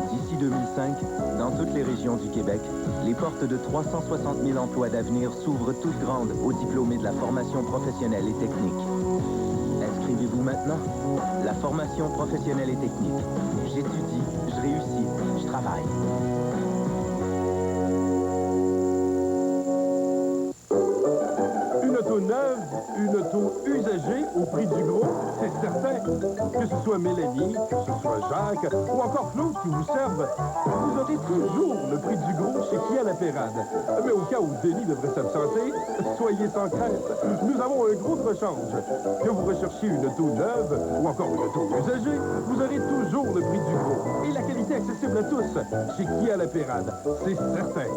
D'ici 2005, dans toutes les régions du Québec, les portes de 360 000 emplois d'avenir s'ouvrent toutes grandes aux diplômés de la formation professionnelle et technique. Inscrivez-vous maintenant. La formation professionnelle et technique. J'étudie, je réussis, je travaille. Une auto neuve, une auto usagée au prix du gros, c'est certain. Que ce soit Mélanie, que ce soit Jacques ou encore Claude qui vous servent, vous aurez toujours le prix du gros chez Kia La Pérade. Mais au cas où Denis devrait s'absenter, soyez sans crainte. Nous avons un gros rechange. Que vous recherchiez une auto neuve ou encore une auto usagée, vous aurez toujours le prix du gros. Et la qualité accessible à tous chez Kia La Pérade, c'est certain.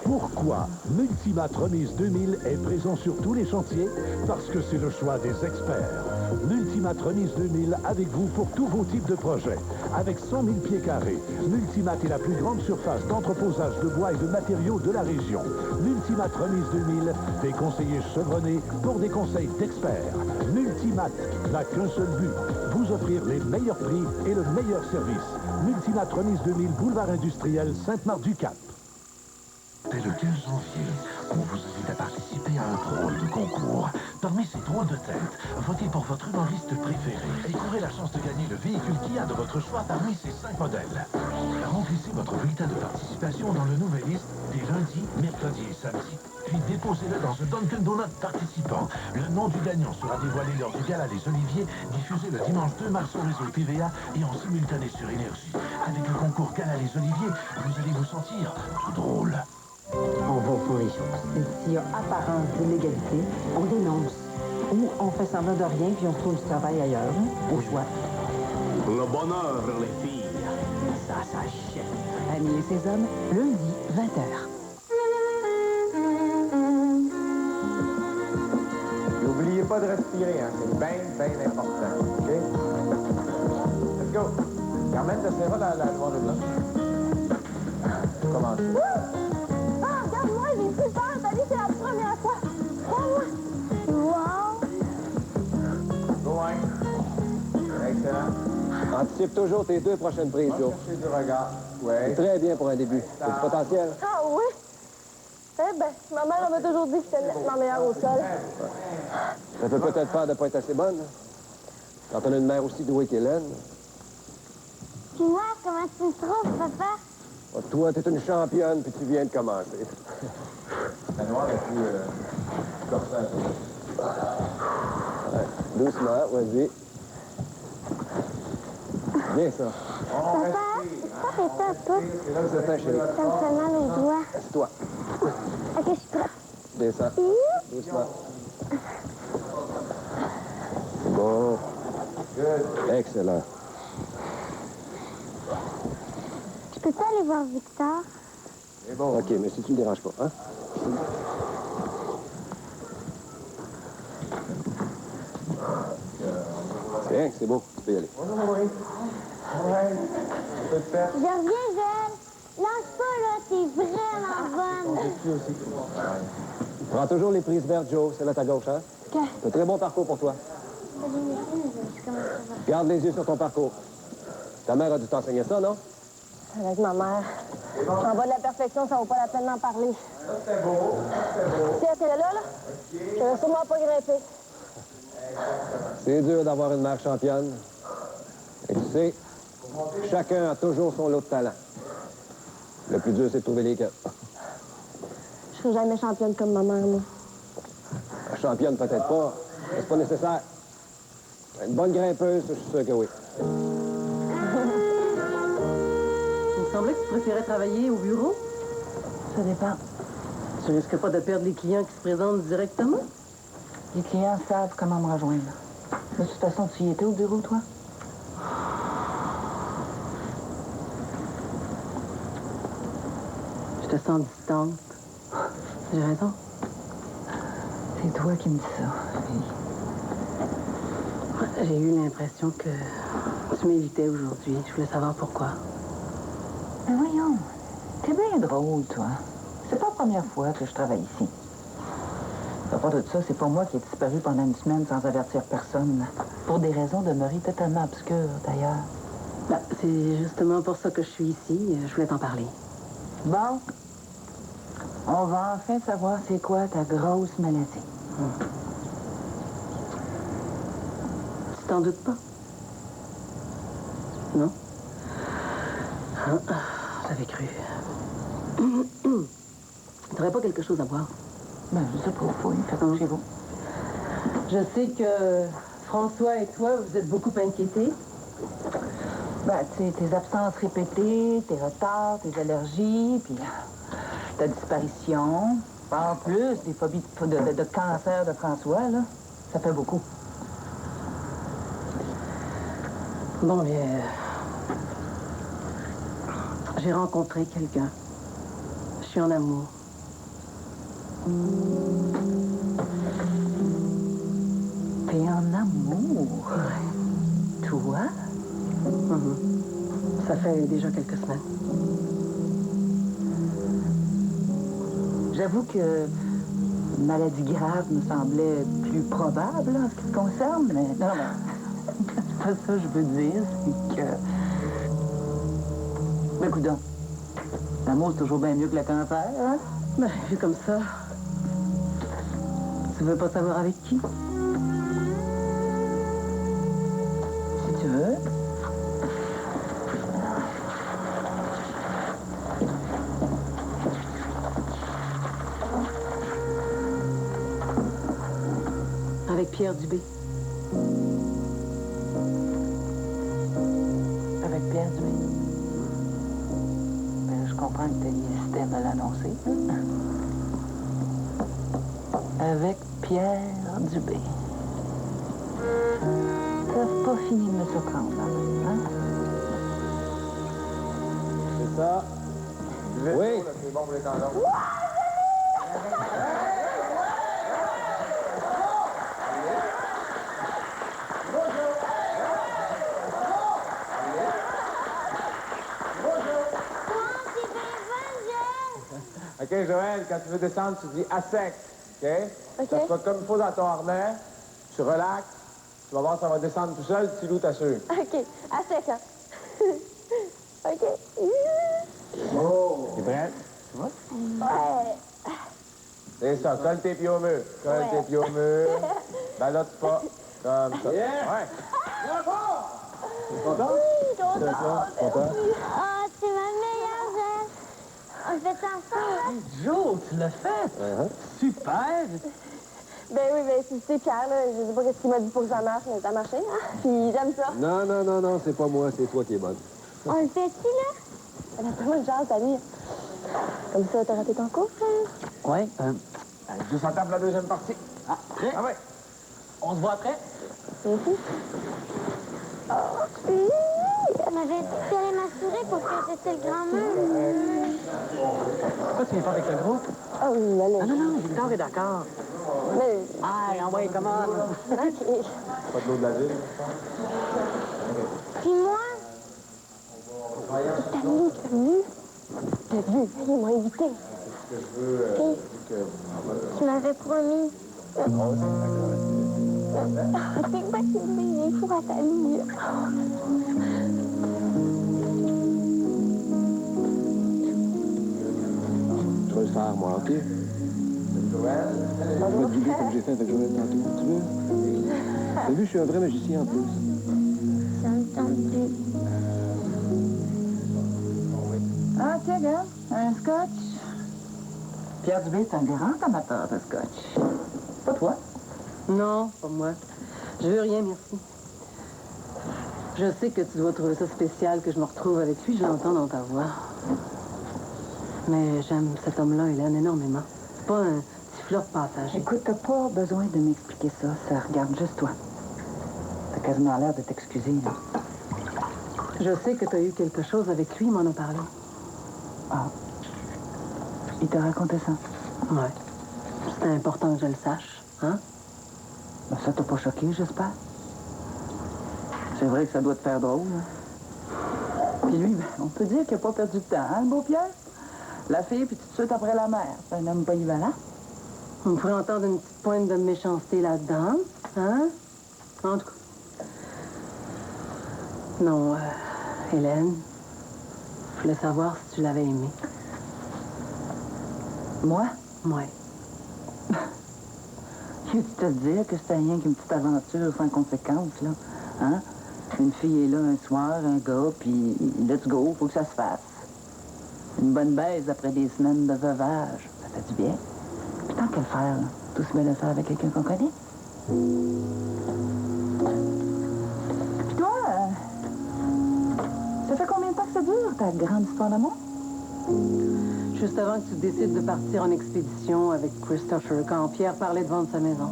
Pourquoi Multimat Remise 2000 est présent sur tous les chantiers? Parce que c'est le choix des experts. Multimat Remise 2000 avec vous pour tous vos types de projets. Avec 100 000 pieds carrés, Multimat est la plus grande surface d'entreposage de bois et de matériaux de la région. Multimat Remise 2000, des conseillers chevronnés pour des conseils d'experts. Multimat n'a qu'un seul but, vous offrir les meilleurs prix et le meilleur service. Multimat Remise 2000, boulevard industriel Sainte-Marthe-du-Cap. Dès le 15 janvier, on vous invite à participer à un drôle de concours. Parmi ces drôles de têtes, votez pour votre humoriste préféré et courez la chance de gagner le véhicule Kia de votre choix parmi ces 5 modèles. Remplissez votre bulletin de participation dans le Nouvelliste des lundis, mercredis et samedis. Puis déposez-le dans un Dunkin' Donut participant. Le nom du gagnant sera dévoilé lors du Gala des Oliviers, diffusé le dimanche 2 mars au réseau TVA et en simultané sur Énergie. Avec le concours Gala des Oliviers, vous allez vous sentir tout drôle. On va pour les choses. S'il y a apparence d'illégalité, on dénonce. Ou on fait semblant de rien puis on trouve du travail ailleurs, au choix. Le bonheur, les filles. Ça s'achète. Amis et ses hommes, lundi, 20h. N'oubliez pas de respirer, hein. C'est bien important. OK? Let's go. Carmen, t'essaieras la noire de blanc. Commence. Regarde-moi, j'ai super emballé, c'est la première fois. Wow! Loin. Excellent. Anticipe toujours tes 2 prochaines prises, Joe. Chercher du regard. Ouais. C'est très bien pour un début. C'est du potentiel. Ah oui? Eh ben, ma mère m'a toujours dit que j'étais nettement meilleure au sol. Ça peut peut-être faire de ne pas être assez bonne. Quand on a une mère aussi douée qu'Hélène. Puis moi, comment tu me trouves, papa? Toi, t'es une championne, puis tu viens de commencer. La noire est plus corsée un peu. Ouais. Doucement, vas-y. Bien, ça. Papa, arrêtez un peu. C'est là que c'est chérie. Ça me fait mal aux doigts. Assieds-toi. Ok, je suis prête. Descends. Doucement. Bon. Excellent. Je peux pas aller voir Victor? C'est bon. OK, mais si tu ne me déranges pas, hein? Tiens, c'est beau. Tu peux y aller. Bonjour, Maurice. Ouais. Je reviens, Joël. Lâche pas, là. T'es vraiment bonne. Prends toujours les prises vertes, Joe. C'est là ta gauche, hein? OK. C'est un très bon parcours pour toi. Garde les yeux sur ton parcours. Ta mère a dû t'enseigner ça, non? Avec ma mère. En bas de la perfection, ça vaut pas la peine d'en parler. C'est beau. Si elle était là, je vais sûrement pas grimper. C'est dur d'avoir une mère championne. Et tu sais, chacun a toujours son lot de talent. Le plus dur, c'est de trouver les cœurs. Je serai jamais championne comme ma mère, moi. Championne, peut-être pas. Mais c'est pas nécessaire. Une bonne grimpeuse, je suis sûr que oui. Il me semblait que tu préférais travailler au bureau. Ça dépend. Tu risques pas de perdre les clients qui se présentent directement? Les clients savent comment me rejoindre. De toute façon, tu y étais au bureau, toi? Je te sens distante. J'ai raison. C'est toi qui me dis ça. J'ai eu l'impression que tu Tu m'invitais aujourd'hui. Je voulais savoir pourquoi. Ben voyons, t'es bien drôle, toi. C'est pas la première fois que je travaille ici. À part de ça, c'est pas moi qui ai disparu pendant une semaine sans avertir personne. Pour des raisons demeurées totalement obscures, d'ailleurs. Ben, c'est justement pour ça que je suis ici. Je voulais t'en parler. Bon. On va enfin savoir c'est quoi ta grosse maladie. Tu t'en doutes pas? Non? J'avais cru. T'aurais pas quelque chose à boire? Ben, je sais pas, fouille, faites comme chez vous. Je sais que François et toi, vous êtes beaucoup inquiétés. Ben, tu sais, tes absences répétées, tes retards, tes allergies, puis ta disparition. En plus, des phobies de cancer de François, là, ça fait beaucoup. Bon, bien... j'ai rencontré quelqu'un. Je suis en amour. T'es en amour? Ouais. Toi? Ça fait déjà quelques semaines. J'avoue que une maladie grave me semblait plus probable en ce qui te concerne, mais non, c'est pas ça que je veux dire, c'est que... Ben, coudonc, l'amour, c'est toujours bien mieux que le cancer, hein? Ben, vu comme ça, tu veux pas savoir avec qui? Si tu veux. Avec Pierre Dubé. Avec Pierre Dubé. Ben, je comprends que t'as hésité à me l'annoncer. Avec Pierre Dubé. T'as pas fini de me surprendre, hein? C'est ça. Oui. C'est bon pour les tendons. OK, Joël, quand tu veux descendre, tu dis à sec, OK? OK. Ça se passe comme il faut dans ton harnais. Tu relaxes. Tu vas voir, ça va descendre tout seul. Tu loues ta sueur. OK. À sec, hein? OK. T'es prête? Ouais. C'est ça. Colle tes pieds au mur. Colle tes pieds au mur. Ballotte pas. Comme ça. Yeah. Ouais. Content? Oui, C'est ça? Content? Oh, c'est ma meilleure geste. On fait ça ensemble. Joe, tu l'as fait! Super! Ben oui, ben c'est Pierre, là. Je sais pas ce qu'il m'a dit pour que ça marche, mais ça a marché, hein? Puis j'aime ça. Non, c'est pas moi, c'est toi qui es bonne. On le fait-tu, là? Elle a vraiment le genre, Samy. Comme ça, t'as raté ton cours, hein? Ouais, Juste en table la deuxième partie. Ah, prêt? Ah ouais. On se voit après? Oh, oui! On avait dit que t'allais m'assurer pour que j'étais le grand mur. Pourquoi tu viens pas avec le groupe? Ah oui, allez. Ah non, Victor est d'accord. Mais... Ah, ouais, comment? OK. Pas de l'eau de la ville. Puis moi? T'as vu? Ils m'ont invité. Puis, tu m'avais promis. C'est quoi qui me met les fours à ta ligne? Je vais le faire, moi, OK? Je vais te guider comme j'ai fait avec Joël tantôt. Tu veux? T'as vu, je suis un vrai magicien en plus. Ça me tente plus. Ah, tiens, regarde, un scotch. Pierre Dubé est un grand amateur de scotch. Pas toi? Non, pas moi. Je veux rien, merci. Je sais que tu dois trouver ça spécial que je me retrouve avec lui, je l'entends dans ta voix. Mais j'aime cet homme-là, il aime énormément. C'est pas un petit flop passager. Écoute, t'as pas besoin de m'expliquer ça. Ça regarde juste toi. T'as quasiment l'air de t'excuser, là. Je sais que t'as eu quelque chose avec lui, il m'en a parlé. Ah. Il t'a raconté ça? Ouais. C'était important que je le sache, hein? Ben, ça t'a pas choqué, j'espère? C'est vrai que ça doit te faire drôle. Hein? Puis lui, ben, on peut dire qu'il n'a pas perdu de temps, hein, le beau Pierre? La fille, puis tout de suite après la mère. C'est un homme polyvalent. On pourrait entendre une petite pointe de méchanceté là-dedans, hein? En tout cas. Non, Hélène, je voulais savoir si tu l'avais aimé. Moi? Ouais. Tu te dire que c'était rien qu'une petite aventure sans conséquence, là? Hein? Une fille est là un soir, un gars, puis let's go, faut que ça se fasse. Une bonne baise après des semaines de veuvage, ça fait du bien. Puis tant qu'à le faire, là, tout se met le faire avec quelqu'un qu'on connaît. Puis toi, ça fait combien de temps que ça dure, ta grande histoire d'amour? Juste avant que tu décides de partir en expédition avec Christopher, quand Pierre parlait de vendre sa maison.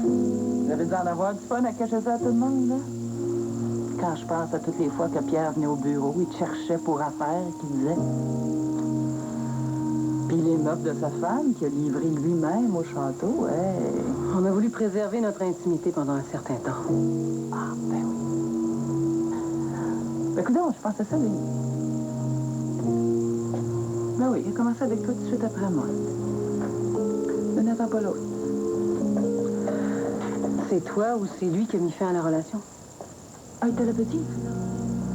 Vous avez dû en avoir du fun à cacher ça à tout le monde, là? Quand je pense à toutes les fois que Pierre venait au bureau, il te cherchait pour affaires, qu'il disait. Puis les meubles de sa femme, qu'il a livré lui-même au château, hey. On a voulu préserver notre intimité pendant un certain temps. Ah, ben oui. Ben, écoute donc, je pensais ça, lui. Ben oui, il a commencé avec toi tout de suite après moi. Ne n'attends pas l'autre. C'est toi ou c'est lui qui a mis fin à la relation? Ah, il était le petit?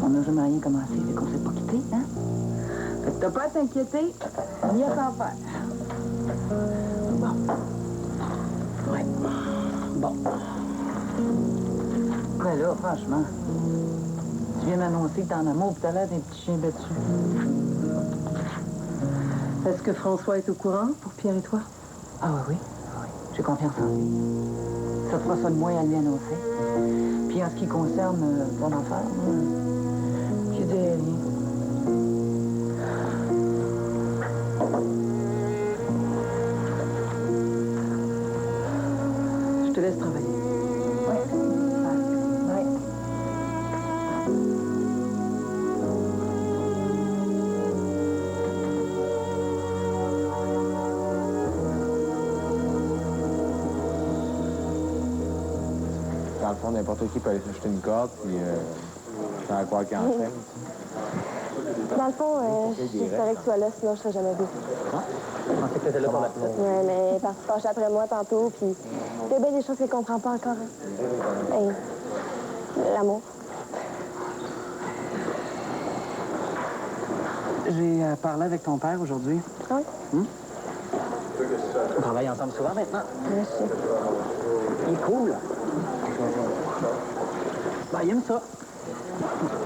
On n'a jamais rien commencé, fait qu'on s'est pas quitté, hein? Fait que t'as pas à t'inquiéter, ni à t'en faire. Bon. Ouais. Bon. Mais là, franchement, tu viens m'annoncer que t'es en amour, pis t'as l'air d'un petit chien battu. Est-ce que François est au courant pour Pierre et toi? Ah oui. J'ai confiance en lui. Ça fera ça de moins à lui annoncer. Puis en ce qui concerne ton affaire, je dis rien. Je te laisse travailler. Oui. Ouais. Dans le fond, n'importe qui peut aller s'acheter une corde, puis faire à croire qu'il est en train. Dans le fond, j'espérais que tu sois là, sinon je serais jamais venue. Je pensais que t'étais là pour la petite. Ouais, mais elle est partie se fâcher après moi tantôt, puis il y a bien des choses qu'elle comprend pas encore. Hein. Hey, l'amour. J'ai parlé avec ton père aujourd'hui. Oui? On travaille ensemble souvent maintenant. Merci. Il est cool. Ben, il aime ça.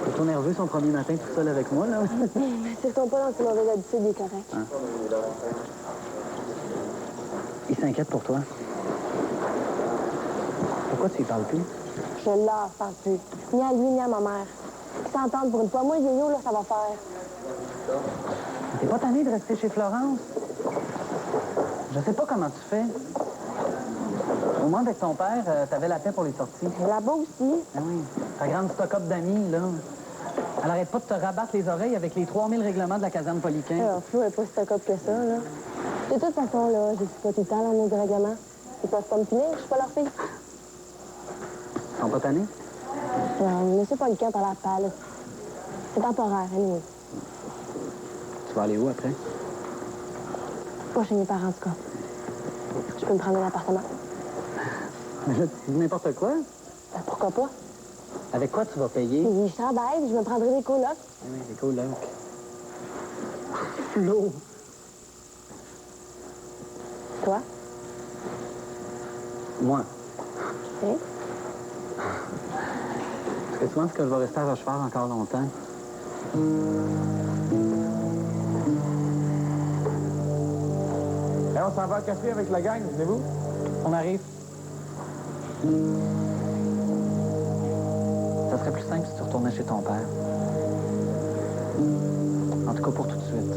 Il est tout nerveux son premier matin tout seul avec moi, là. C'est ton pas dans ses mauvaises habitudes, il est correct. Hein? Il s'inquiète pour toi. Pourquoi tu y parles plus? Je l'en parle plus. Ni à lui, ni à ma mère. Ils s'entendent pour une fois. Moi, Yo-Yo, là, ça va faire. T'es pas tanné de rester chez Florence? Je sais pas comment tu fais. Au moins, avec ton père, t'avais la paix pour les sorties. Là-bas aussi. Ah oui. Ta grande stock-up d'amis, là. Elle arrête pas de te rabattre les oreilles avec les 3000 règlements de la caserne Poliquin. Alors, Flo est pas si stock-up que ça, là. De toute façon, là, je suis pas tout le temps dans mes règlements. Ils peuvent pas me punir, je suis pas leur fille. Ils sont pas tannés? Non, laissez pas le camp à la pâle. C'est temporaire, anyway. Tu vas aller où après? Pas chez mes parents, en tout cas. Je peux me prendre un appartement. Mais là, tu dis n'importe quoi? Ben, pourquoi pas? Avec quoi tu vas payer? Puis je travaille, puis je me prendrai des colocs. Oui, des colocs. Flo! Toi? Moi. Hein? Est-ce que tu penses que je vais rester à Rochefort encore longtemps? Et on s'en va à café avec la gang, venez-vous? On arrive. Ça serait plus simple si tu retournais chez ton père. En tout cas, pour tout de suite.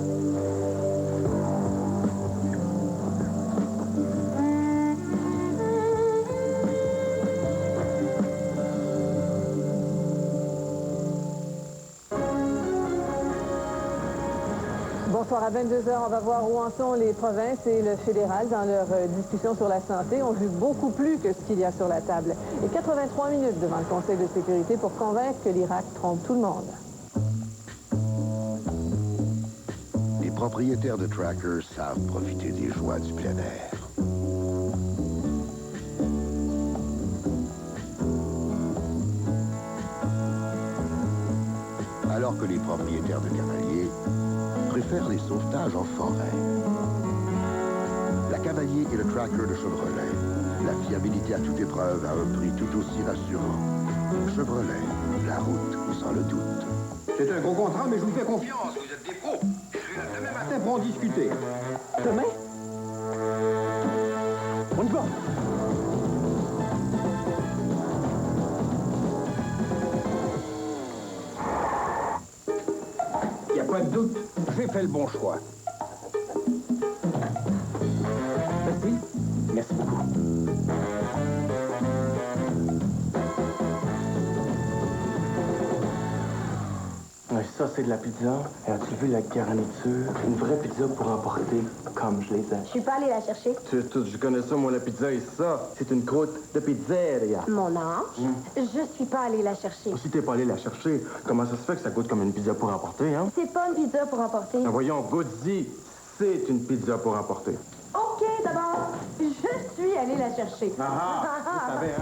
Bon, Bonsoir. À 22h, on va voir où en sont les provinces et le fédéral dans leur discussion sur la santé. On vu beaucoup plus que ce qu'il y a sur la table. Et 83 minutes devant le Conseil de sécurité pour convaincre que l'Irak trompe tout le monde. Les propriétaires de Tracker savent profiter des joies du plein air. Alors que les propriétaires de cavaliers préfèrent les sauvetages en forêt. La Cavalier et le Tracker de Chevrolet. La fiabilité à toute épreuve à un prix tout aussi rassurant. Chevrolet, la route sans le doute. C'est un gros contrat, mais je vous fais confiance. Vous êtes des pros. Demain matin, pour en discuter. Demain? On y va. Il n'y a pas de doute, j'ai fait le bon choix. Merci. Merci beaucoup. Ça, c'est de la pizza. As-tu vu la garniture? Une vraie pizza pour emporter, comme je les aime. Je suis pas allée la chercher. Je connais ça, moi, la pizza, et ça, c'est une croûte de pizzeria. Mon ange, je suis pas allée la chercher. Si t'es pas allé la chercher, comment ça se fait que ça goûte comme une pizza pour emporter, hein? C'est pas une pizza pour emporter. Ah, voyons, goûte-y, c'est une pizza pour emporter. OK, d'abord, je suis allée la chercher. Je savais, hein?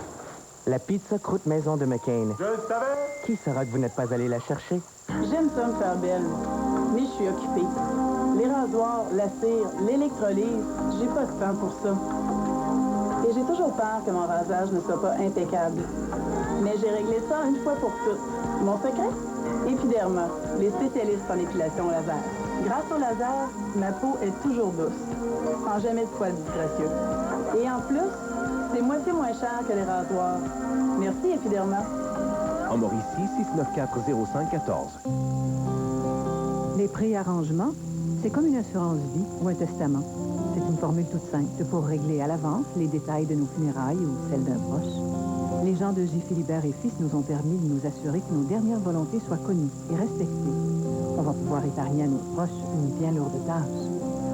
La pizza croûte maison de McCain. Je le savais! Qui saura que vous n'êtes pas allé la chercher? J'aime ça me faire belle, mais je suis occupée. Les rasoirs, la cire, l'électrolyse, j'ai pas de temps pour ça. Et j'ai toujours peur que mon rasage ne soit pas impeccable. Mais j'ai réglé ça une fois pour toutes. Mon secret? Epiderma, les spécialistes en épilation au laser. Grâce au laser, ma peau est toujours douce, sans jamais de poils disgracieux. Et en plus, c'est moitié moins cher que les rasoirs. Merci, Epiderma. En Mauricie, 694-0514. Les préarrangements, c'est comme une assurance vie ou un testament. C'est une formule toute simple pour régler à l'avance les détails de nos funérailles ou celles d'un proche. Les gens de J. Philibert et Fils nous ont permis de nous assurer que nos dernières volontés soient connues et respectées. On va pouvoir épargner à nos proches une bien lourde tâche.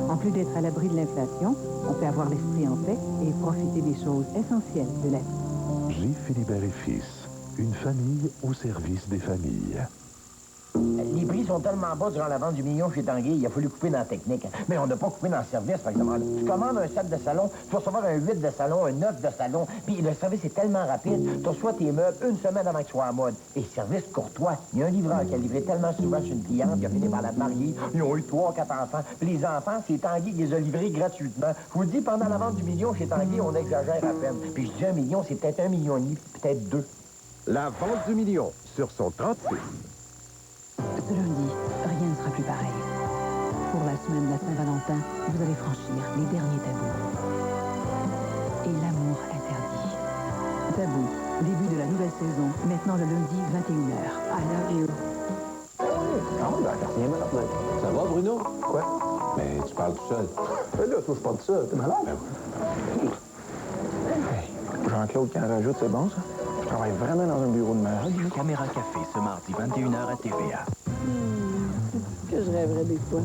En plus d'être à l'abri de l'inflation, on peut avoir l'esprit en paix et profiter des choses essentielles de la vie. J. Philibert et Fils, une famille au service des familles. Les prix sont tellement bas durant la vente du million chez Tanguy, il a fallu couper dans la technique. Mais on n'a pas coupé dans le service, par exemple. Tu commandes un 7 de salon, tu vas recevoir un 8 de salon, un 9 de salon, puis le service est tellement rapide, tu reçois tes meubles une semaine avant qu'ils soient en mode. Et service courtois. Il y a un livreur qui a livré tellement souvent chez une cliente, qui a fini par la marier, ils ont eu 3 ou 4 enfants. Puis les enfants, c'est Tanguy qui les a livrés gratuitement. Je vous dis, pendant la vente du million chez Tanguy, on exagère à peine. Puis je dis 1 million, c'est peut-être 1,5 million, peut-être 2. La vente du million sur son 36. Ce lundi, rien ne sera plus pareil. Pour la semaine de la Saint-Valentin, vous allez franchir les derniers tabous. Et l'amour interdit. Tabou, début de la nouvelle saison, maintenant le lundi 21h. I love you. Ça va, Bruno? Quoi? Mais tu parles tout seul. Là, toi, je parle tout seul. T'es malade? Jean-Claude, quand rajoute, c'est bon, ça? Je travaille vraiment dans un bureau de merde. Caméra Café, ce mardi, 21h à TVA. Que je rêverais des fois.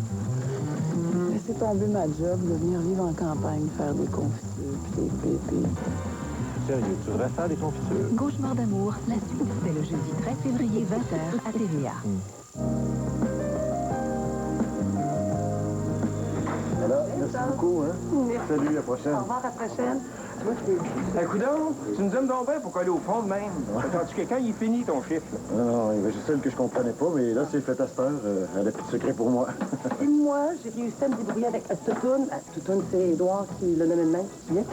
Laisser tomber ma job, de venir vivre en campagne, faire des confitures, puis des pépés. Sérieux, tu devrais faire des confitures. Cauchemar d'amour, la suite, c'est le jeudi 13 février, 20h à TVA. Voilà, merci beaucoup, hein? Merci. Salut, à la prochaine. Au revoir, à la prochaine. Coudonc, tu nous aimes donc bien pour coller au fond de même. Tandis que quand il est fini ton chiffre, là. Non, il y avait juste celle que je comprenais pas, mais là, c'est fait à cette heure. Elle a plus de secret pour moi. Et moi, j'ai réussi à me débrouiller avec Toutoun. Toutoun, c'est Édouard qui le nomme même, qui vient.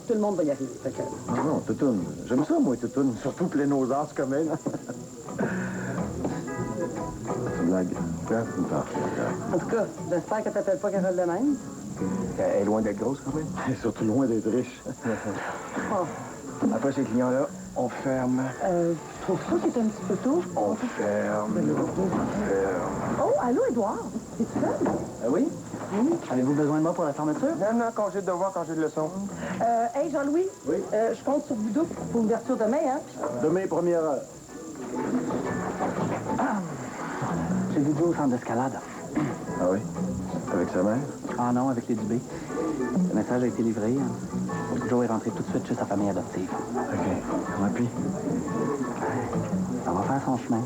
Tout le monde va y arriver. Fait que... Non, Toutoun. J'aime ça, moi, Toutoun. Surtout plein aux as, comme elle. C'est une blague. En tout cas, j'espère que t'appelles pas Carole de même. Elle est loin d'être grosse, quand même. Elle est surtout loin d'être riche. Après ces clients-là, on ferme. Je trouve ça qui est un petit peu tôt. On ferme. Oh, allô, Édouard? Es-tu seul? Oui? Avez-vous besoin de moi pour la fermeture? Non, congé de devoir, congé de leçon. Hey, Jean-Louis? Oui? Je compte sur vous deux pour l'ouverture demain, hein? Demain, première heure. J'ai vu au centre d'escalade. Ah oui? Avec sa mère? Ah non, avec les Dubé. Le message a été livré. Joe est rentré tout de suite chez sa famille adoptive. OK. Ouais, puis? Ça va faire son chemin.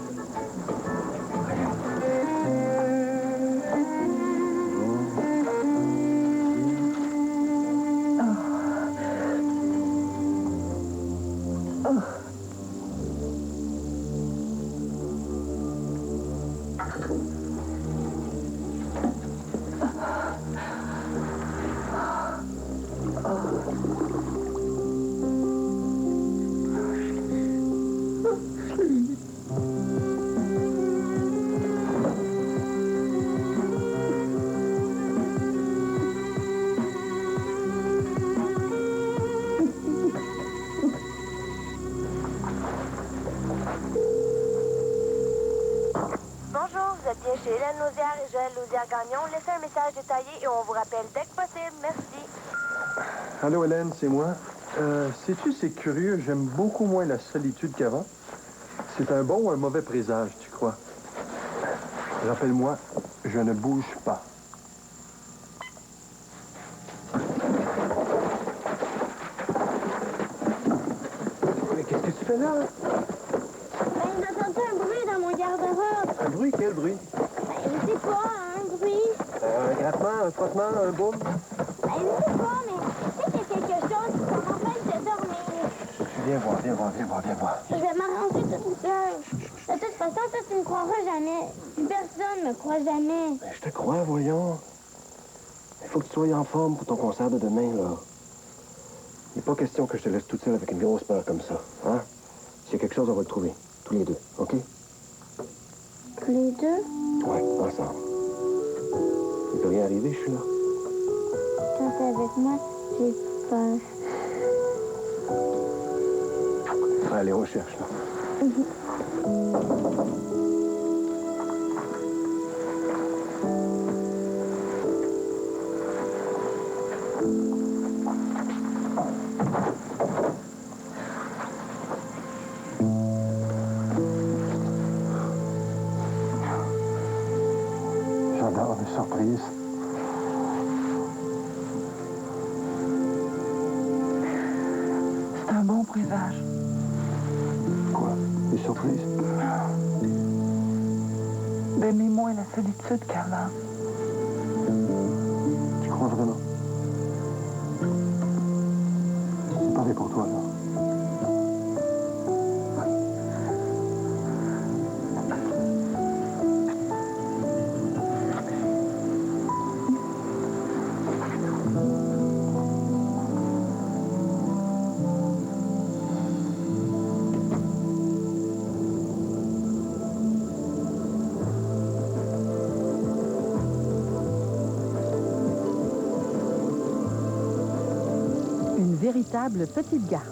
Bonjour, vous êtes bien chez Hélène Lausière et Joël Lausière-Gagnon. Laissez un message détaillé et on vous rappelle dès que possible. Merci. Allô, Hélène, c'est moi. Sais-tu, c'est curieux, j'aime beaucoup moins la solitude qu'avant. C'est un bon ou un mauvais présage, tu crois? Rappelle-moi, je ne bouge pas. Mais qu'est-ce que tu fais là? Ben, j'ai entendu un bruit dans mon garde-robe. Un bruit? Quel bruit? Ben, je sais pas, un bruit. Un grattement, un frottement, un boum? Ben, je sais pas, mais je sais qu'il y a quelque chose qui m'empêche de dormir. Viens voir, viens voir, viens voir, viens voir. Je vais m'arranger toute seule. De toute façon, toi, tu me croiras jamais. Personne me croit jamais. Ben, je te crois, voyons. Il faut que tu sois en forme pour ton concert de demain, là. Il n'est pas question que je te laisse toute seule avec une grosse peur comme ça, hein? S'il y a quelque chose, on va le trouver. Tous les deux, OK? Tous les deux? Ouais, ensemble. Il peut rien arriver, je suis là. Quand t'es avec moi, j'ai peur. Allez, on cherche, là. J'adore les surprises. C'est un bon présage. Quoi? Des surprises? D'aimer moins la solitude qu'avant. Tu crois vraiment? C'est pareil pour toi, là. Une véritable petite garce.